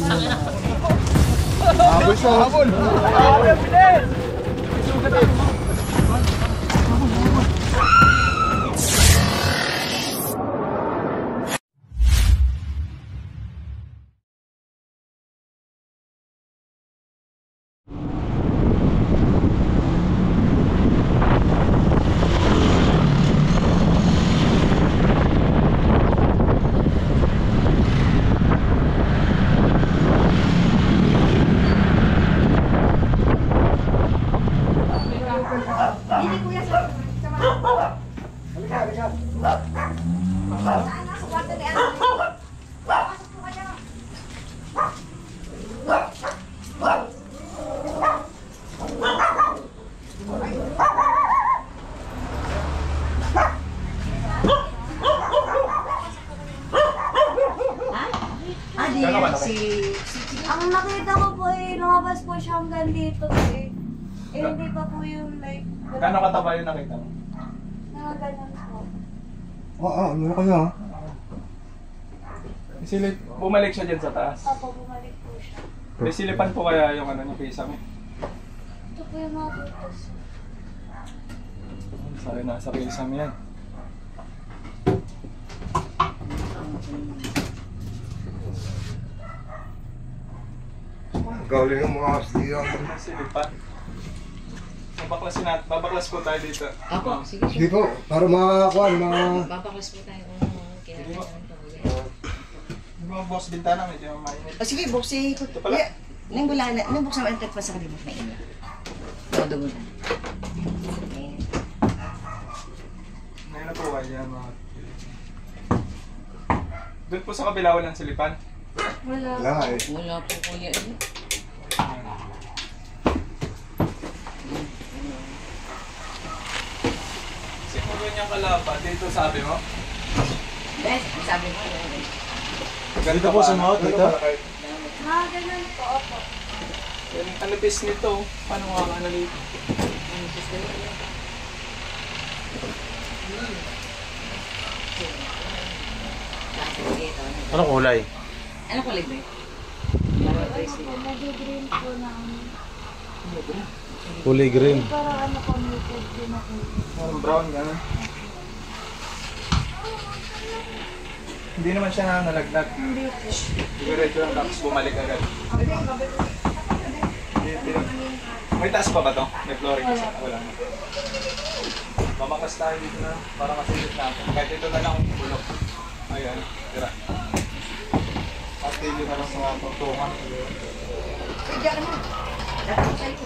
Habol siya. Habol. Habol, bilis. Ang nakita ko po lumabas po siya hanggang dito eh. Hindi pa po yung like... Kano kataba yung nakita mo? Nakaganon po. Oo, ano kaya? Isilip, bumalik siya dyan sa taas. Opo, bumalik po siya. May silipan po kaya yung ano niya kisame. Ito po yung mga butas. Sorry, nasa kisame yan. Galing ng mga asliyan. Silipan. Babaklas po tayo dito. Ako, sige. Hindi po, para makakuha, Babaklas po tayo. Kaya Yung mga boss bintana, medyo mainit. sige, buksi ko. pala. Nang wala na, nang buksan ang pa sa kanila. Mainit. Dugo na. Ngayon na po kaya mga... Doon po sa kabila walang silipan. Wala. wala eh. Wala po kuya. Siguro niyang kalapa, dito sabi mo? Yes, sabi mo. Ganito po sa mga dito? Nakaganon po, opo. Ang nipis nito, paano nga ka nalito? Anong kulay? Ano kulay ba yun? Medyo green po na Kulay green. parang ano po, muted din ako. Parang brown, gano'n. Hindi naman siya nalaglag. Hindi po. Diretso lang tapos bumalik agad. May taas pa ba to? May flooring isa? Wala na. Mamakas tayo dito na para masilip natin. Kahit ito na lang ang bulok. Ayan, tira. Patilyo na lang sa mga tuntungan. Sige ka na. Dapat sa ito.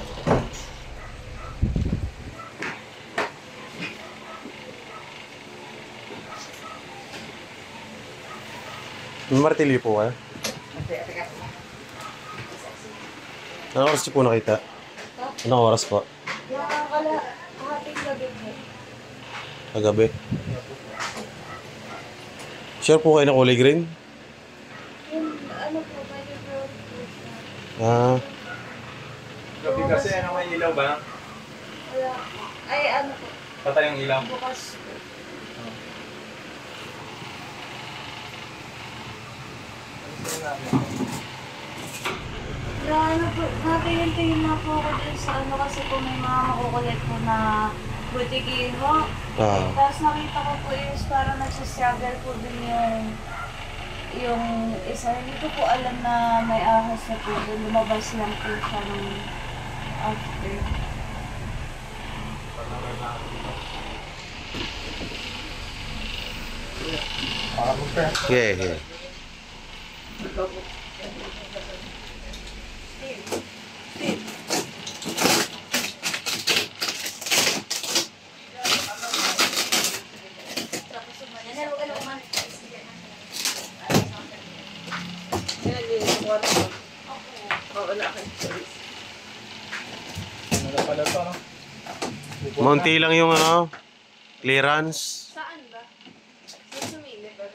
May martilyo po kayo? Anong oras niyo po nakita? Anong oras po? Yung hating gabi po. Kagabi. Sure po kayo na kulay green? Yung ano po, medyo brown po siya. Ah, Gabi kasi ano may ilaw ba? Wala po. Ay, ano po, Patay ang ilaw. bukas po. Na ano po, natingin-tingin na po ako dun sa ano kasi po may mga makukulit po na butikiho. Tapos nakita ko po is parang nagsastruggle po din yung isa. Hindi ko po alam na may ahas na po dun. Lumabas lang po siya ng after. yeah, yeah. Monty lang yung ano, clearance. Saan ba? Sa sumili ba?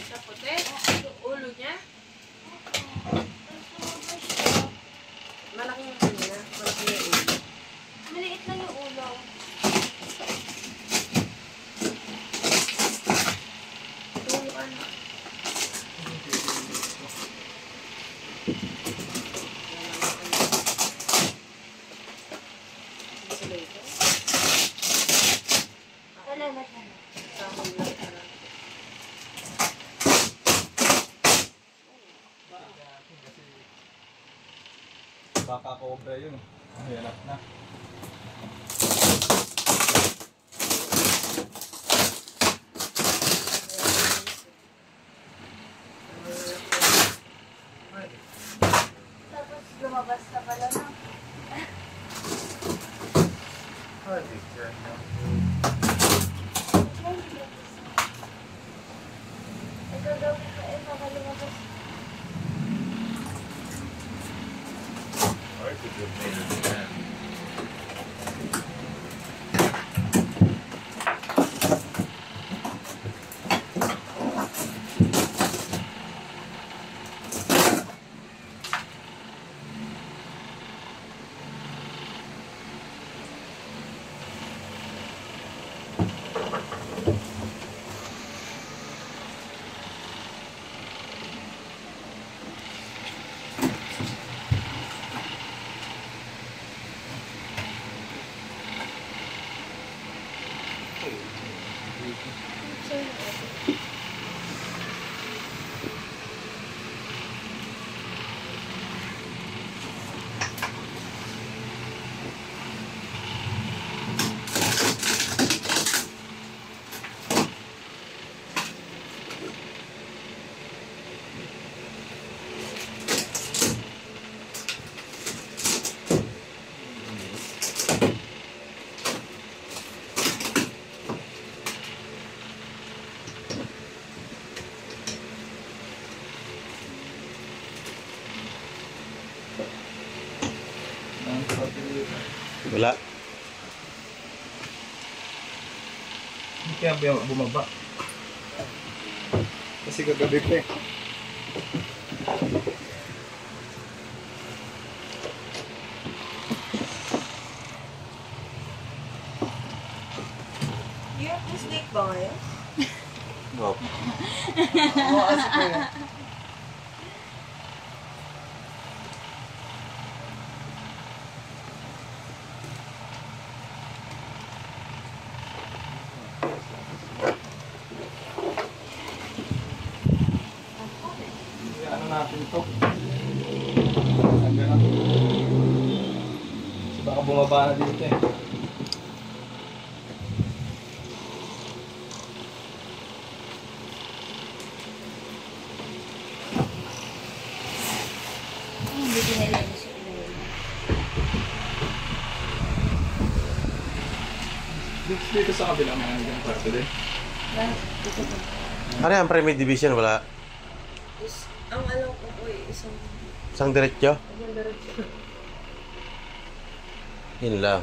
Sa puti? Ulo niya? Malaking ulo niya. Malaking yung ulo. Maliit lang yung ulo. Tulo ano? Baka cobra yun. Hirap na. Tapos lumabas na pala na. Ito daw pa baka lumabas. Wala. Kaya bumaba. Kasi kagabi pa eh. You have to snake ba ngayon? Oh. Oo, kasi ko yun. Ano natin ito? Hanggang na. Kasi baka bumaba na dito eh. Hindi pinalinis yung ilalim. Dito sa kabilang mga hanggang parte din. Dito po. Ano yan, Premier Division? Wala. Ang alam ko po isang Isang diretsyo? diretso. Yun lang.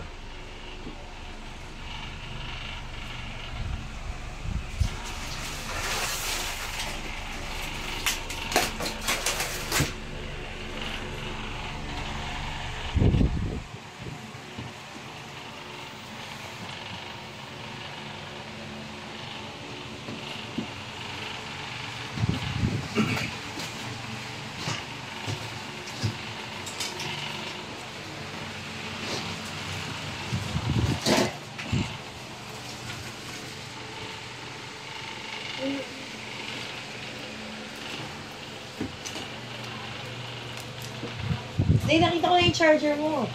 Hindi, nakita ko na yung charger mo.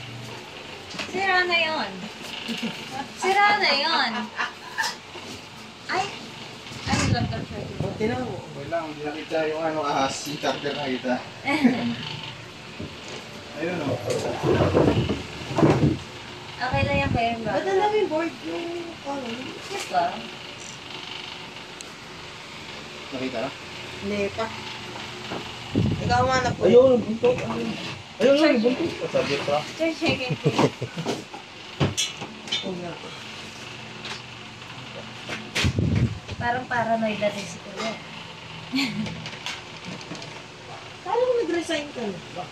Sira na yon. Sira na yon. Ay! Ano lang to, charger? Tinan mo. Wala, hindi nakita yung ano ahas, yung charger nakita. Ayun o. Okay lang yan kayo, bro. Ba't ang daming board yung color? Yes ba? Nakita na? Hindi pa. Ikaw manap po. Ayun, buntot. Ayun, ayun, buntot. Sabi pa. Check it. Parang paranoid na din si Kuya. Kala ko nag-resign ka na ba?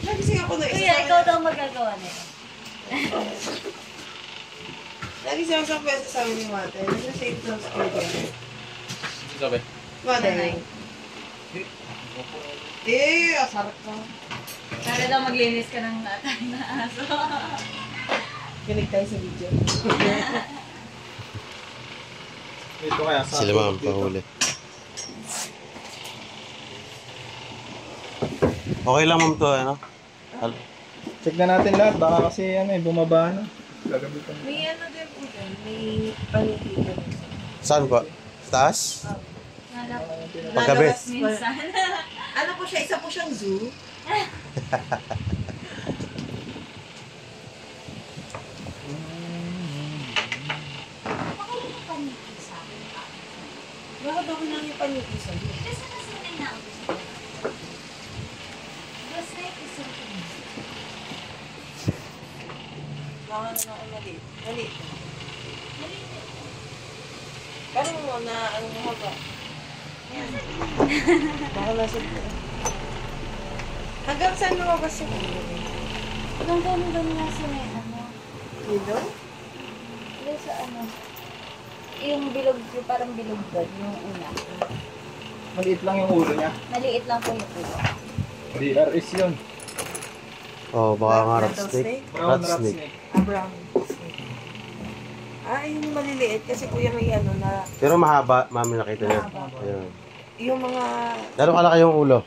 Nagising ako na isa. Kuya, ikaw daw magagawa nito. Nagising ako sa pwesta sa amin ni Mate. Nag-resign sa school ko. Sabi. Mate. Asar ka. Sana daw maglinis ka ng natay na aso. Kinig tayo sa video. Dito kaya sa Sila ma'am, pahuli. Okay lang ma'am to, ano? Check na natin lahat. Baka kasi bumaba na. Gagamitan. May ano din po dyan. May paniki. Saan po? Sa taas? Hanap Paggabi. minsan. Ano po siya? Isa po siyang zoo. Bakit ako nang yung paniki sa zoo? Baka na ako maliit. Maliit. Pero mo na ang haba. Yan. Baka nasa hanggang saan lumabas yung ulo? Hanggang ganun nga sa may ano. Dito? Yung sa ano. Yung bilog, yung parang bilog doon, yung una. Maliit lang yung ulo niya. Maliit lang po yung ulo. DRS yun. Oh, baka nga rat Rattlesnake? snake. Brown Rat rat snake. snake. Brown snake. Yung maliliit kasi kuya may ano na Pero mahaba, mami nakita niya. Ayun. yung mga Gano'ng kalaki yung ulo?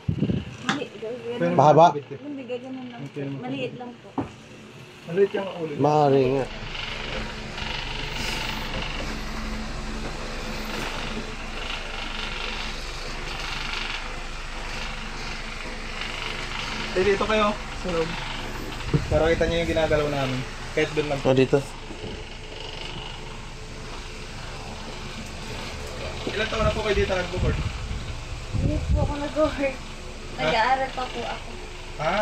Pero Mahaba? Hindi, gaganon lang po. Maliit lang po. Maliit yung ulo niya. Mahari nga. Dito kayo. Sa loob. Para kita niyo yung ginagalaw namin. Kahit doon lang. Oh, dito. Ilan taon na po kayo dito nag-board? Hindi po ako nag-work. Nag-aaral pa po ako. Ha?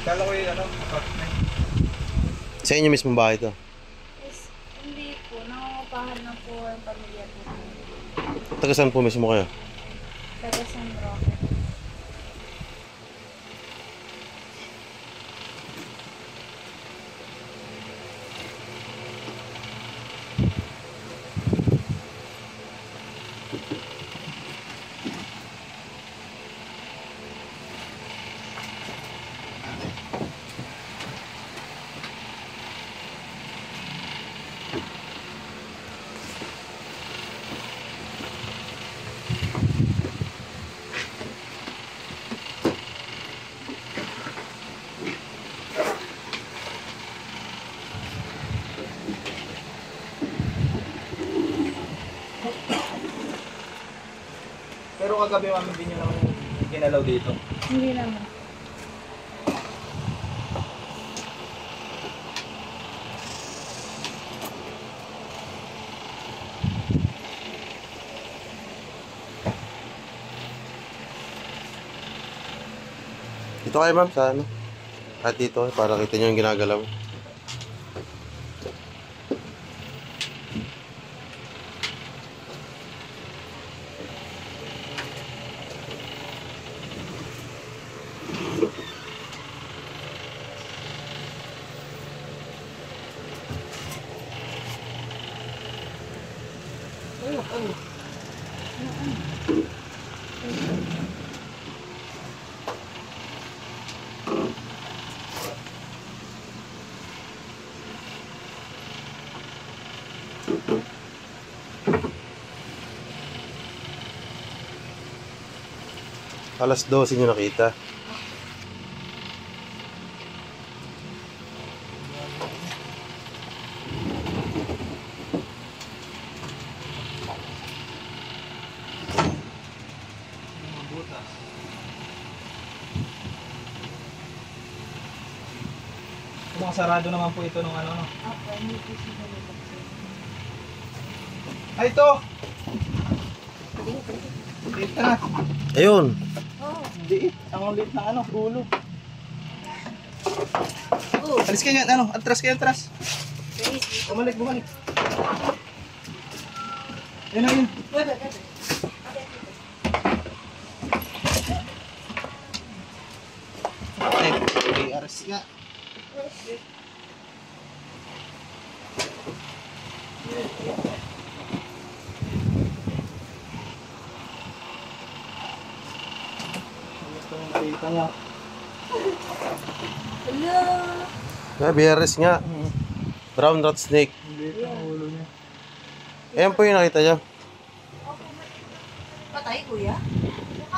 Kala ko yung apartment. Sa inyo mismo bahay ito? Yes, hindi po. Nangungupahan na po ang pamilya po. Taga saan po mismo kayo? Taga San Roque. Pero kagabi mami din nyo naman ginalaw dito. Hindi naman. Dito kayo ma'am, sa ano? At dito, para kita nyo yung ginagalaw. Alas 12 nyo nakita. Kung sarado naman po ito nung ano. Ako, hindi po siya nalilak. Ay, ito! Liit na. Ayun! Liit. Ang liit ng ulo. Alis kayo nga, atras kayo, atras. Bumalik. Ayun na yun. Ay, aras nga. Nakita niya. Hello! BRS nga. Brown rat snake. Liit ang ulo niya. Ayan po yung nakita nyo. patay kuya?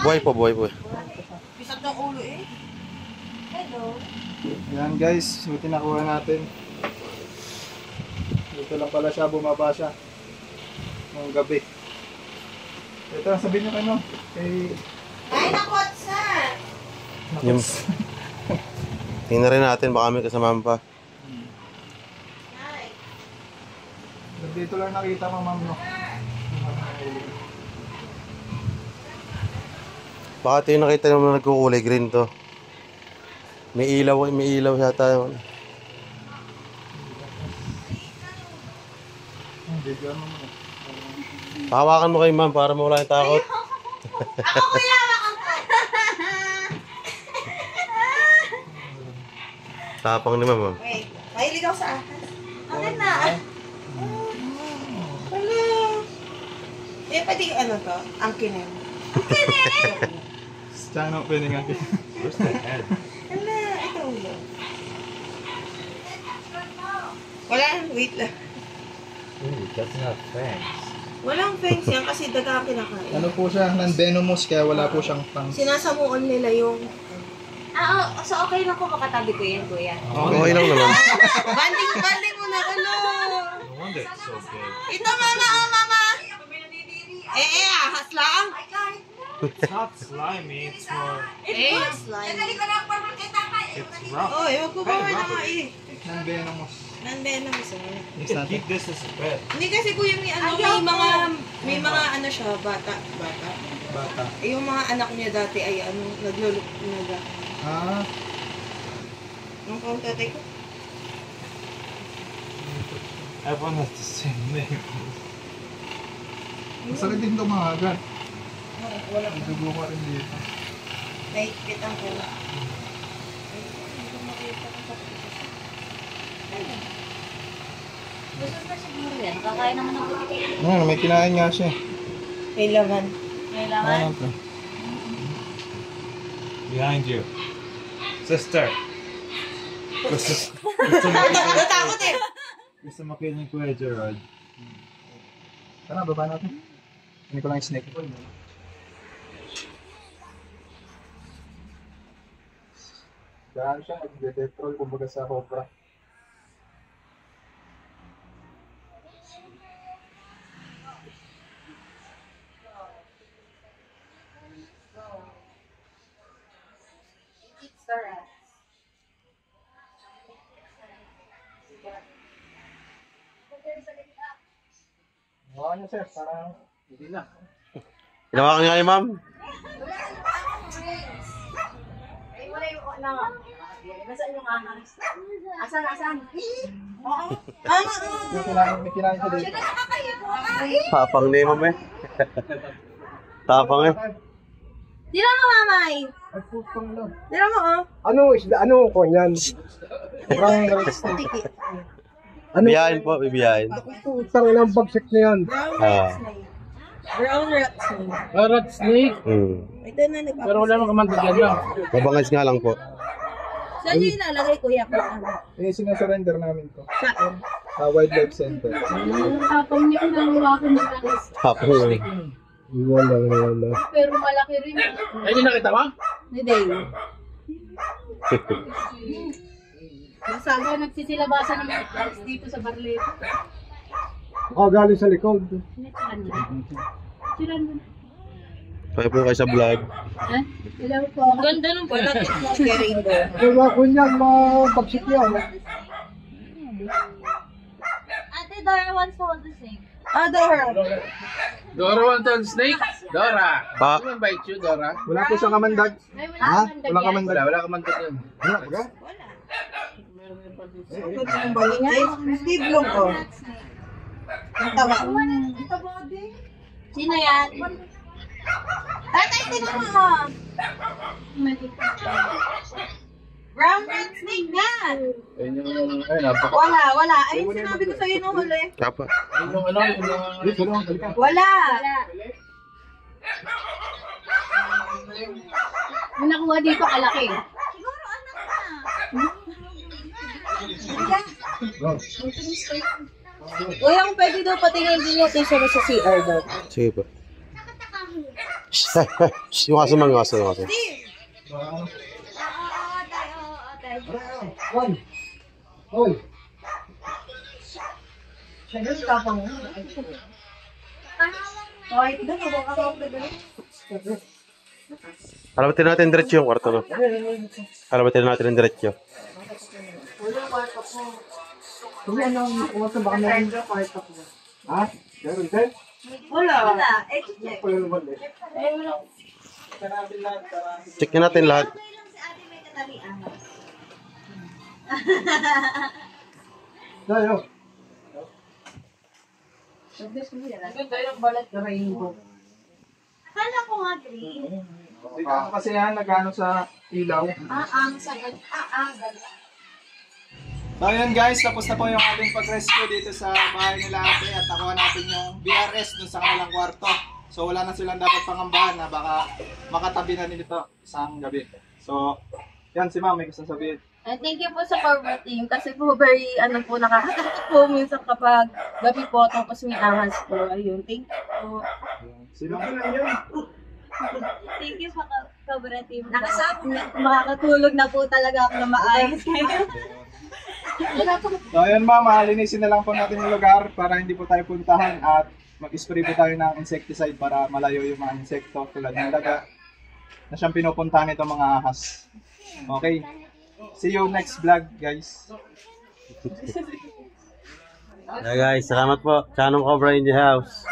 Buhay po, buhay po. Pisat ng ulo eh. Hello. Yan guys, yung tinakuha natin. Dito lang pala siya, bumaba siya. Ngayong gabi. Ito, sabihin nyo kayo, kay... Ay, nakotsa! Yung... Tingnan rin natin, baka may kasama pa. Ay. Dito lang nakita mo, ma'am, no? Baka ito yung nakita naman nagkukulay green to. May ilaw yata yun. Video mo mo. Hawakan mo kay ma'am para mawala yung takot. Ako kuya! Tapang ni ma'am. Wait, mahilig ako sa ahas. Akin na. Hello! Eh, pwede ano to? Angkinin. Chano, pwede nga kayo. Hala, ito ulo. Wala, wait lang. That's not fangs. Walang fangs yan kasi daga ang kinakain. Ano po siya, non-venomous, kaya wala po siyang fangs. Sinasamuon nila yung... So okay lang po makatabi ko yan, kuya. Okay lang naman. Banding mo na, ano? No wonder it's so big. Ito, mama, oh, mama! Ahas lang! It's not slimy, it's more... It's slime. It's rough. Oh, huwag ko ba na nga eh. Non-venomous. Nandun mo You can keep this as a pet. Hindi kasi kuya may ano, may mga ano siya, bata. Bata. Eh, yung mga anak niya dati ay ano, nagluluknaga. Ah, Nung kauntatay ko. Everyone has the same name. masakit din ito mga agad. Wala. Dugo ko rin dito. Naikpit ang kuya. Gusto na siguro yan. Nakakain naman ng buti. Ano, may kinain nga siya. May laman. Kailangan. Ano to? Behind you. Sister. Natakot eh. Gusto makinig ko eh, Gerard. Tara, baba natin. Hindi ko lang yung snake. Daan siya, nag-detrol kumbaga sa cobra. Hawakan niyo, sir, para hindi na. Hinawakan niya kay ma'am. Ay, wala yung ano. Nasaan yung ahas? Asan? May kinain siya dito. Tapang ni ma'am eh. Tapang eh. Dila mo, mamay. Ay, putang lang. Dila mo, oh. Ano isda? Ano ko yan? Parang red snake. Bibiyahin po, bibiyahin. Putang ilang bagsik na yan. Brown rat snake. Red snake? Ito na nagpapasok. Pero wala namang kamantag yan. Mabangis nga lang po. Saan nyo ilalagay, kuya? Kung ano? Eh, sinasurrender namin to. Saan? Sa Wildlife Center. Tapang niyo nang hawakan ng ahas. Tapang eh. Wala. Pero malaki rin. Ay, hindi nakita mo? Hindi. Masabi nagsisilabasan ng ahas dito sa Barleto. Galing sa likod. Silan mo. Kaya po kayo sa vlog. Eh? Ilaw po. Ganda ng Wala, rainbow. Diba ko niyan, mga bagsik yan. Ate Dora wants to hold the snake. Dora. Dora wants on snake? Dora! Pa, Who invite you, Dora? Wala po siyang kamandag. Ay, wala Ha? naman Wala kamandag. Wala ka man yun. Wala. Ang balik. Ay, Steve Long, oh. Ang tawa. Sino yan? Tatay, tingnan mo. Brown rat snake nga. Ayun yung, ay, napaka. Wala. Ay, sinabi ko sa'yo nung huli. kapa. Ayun yung, ano, yung, Wala. Yung nakuha dito kalaki. Siguro anak na. Uy, ang pwede daw patingin din natin siya sa CR daw. Sige po. Yung aso man, yung aso, yung aso. Halabatin natin diretso yung kwarto, no? Halabatin natin diretso. Check natin lahat. Akala ko nga green. Kasi yan, nagano sa ilaw. So yun guys, tapos na po yung ating pag-rescue dito sa bahay nila ate at nakuha natin yung BRS dun sa kanilang kwarto. So wala na silang dapat pangambahan na baka makatabi na nito isang gabi. So yan si ma'am, may gusto sabihin. Thank you po sa Cobra team kasi po very nakakatakot po minsan kapag gabi po tapos may ahas po. Ayun, thank you po. Si ma'am na yun. Thank you sa Cobra team. Makakatulog na po talaga ako na maayos kayo. So ayun ma'am, linisin na lang po natin yung lugar para hindi po tayo puntahan at mag-spray po tayo ng insecticide para malayo yung mga insekto tulad ng daga na siyang pinupuntahan itong mga ahas. Okay, see you next vlog guys. Yeah guys, salamat po. Chanong Cobra in the house.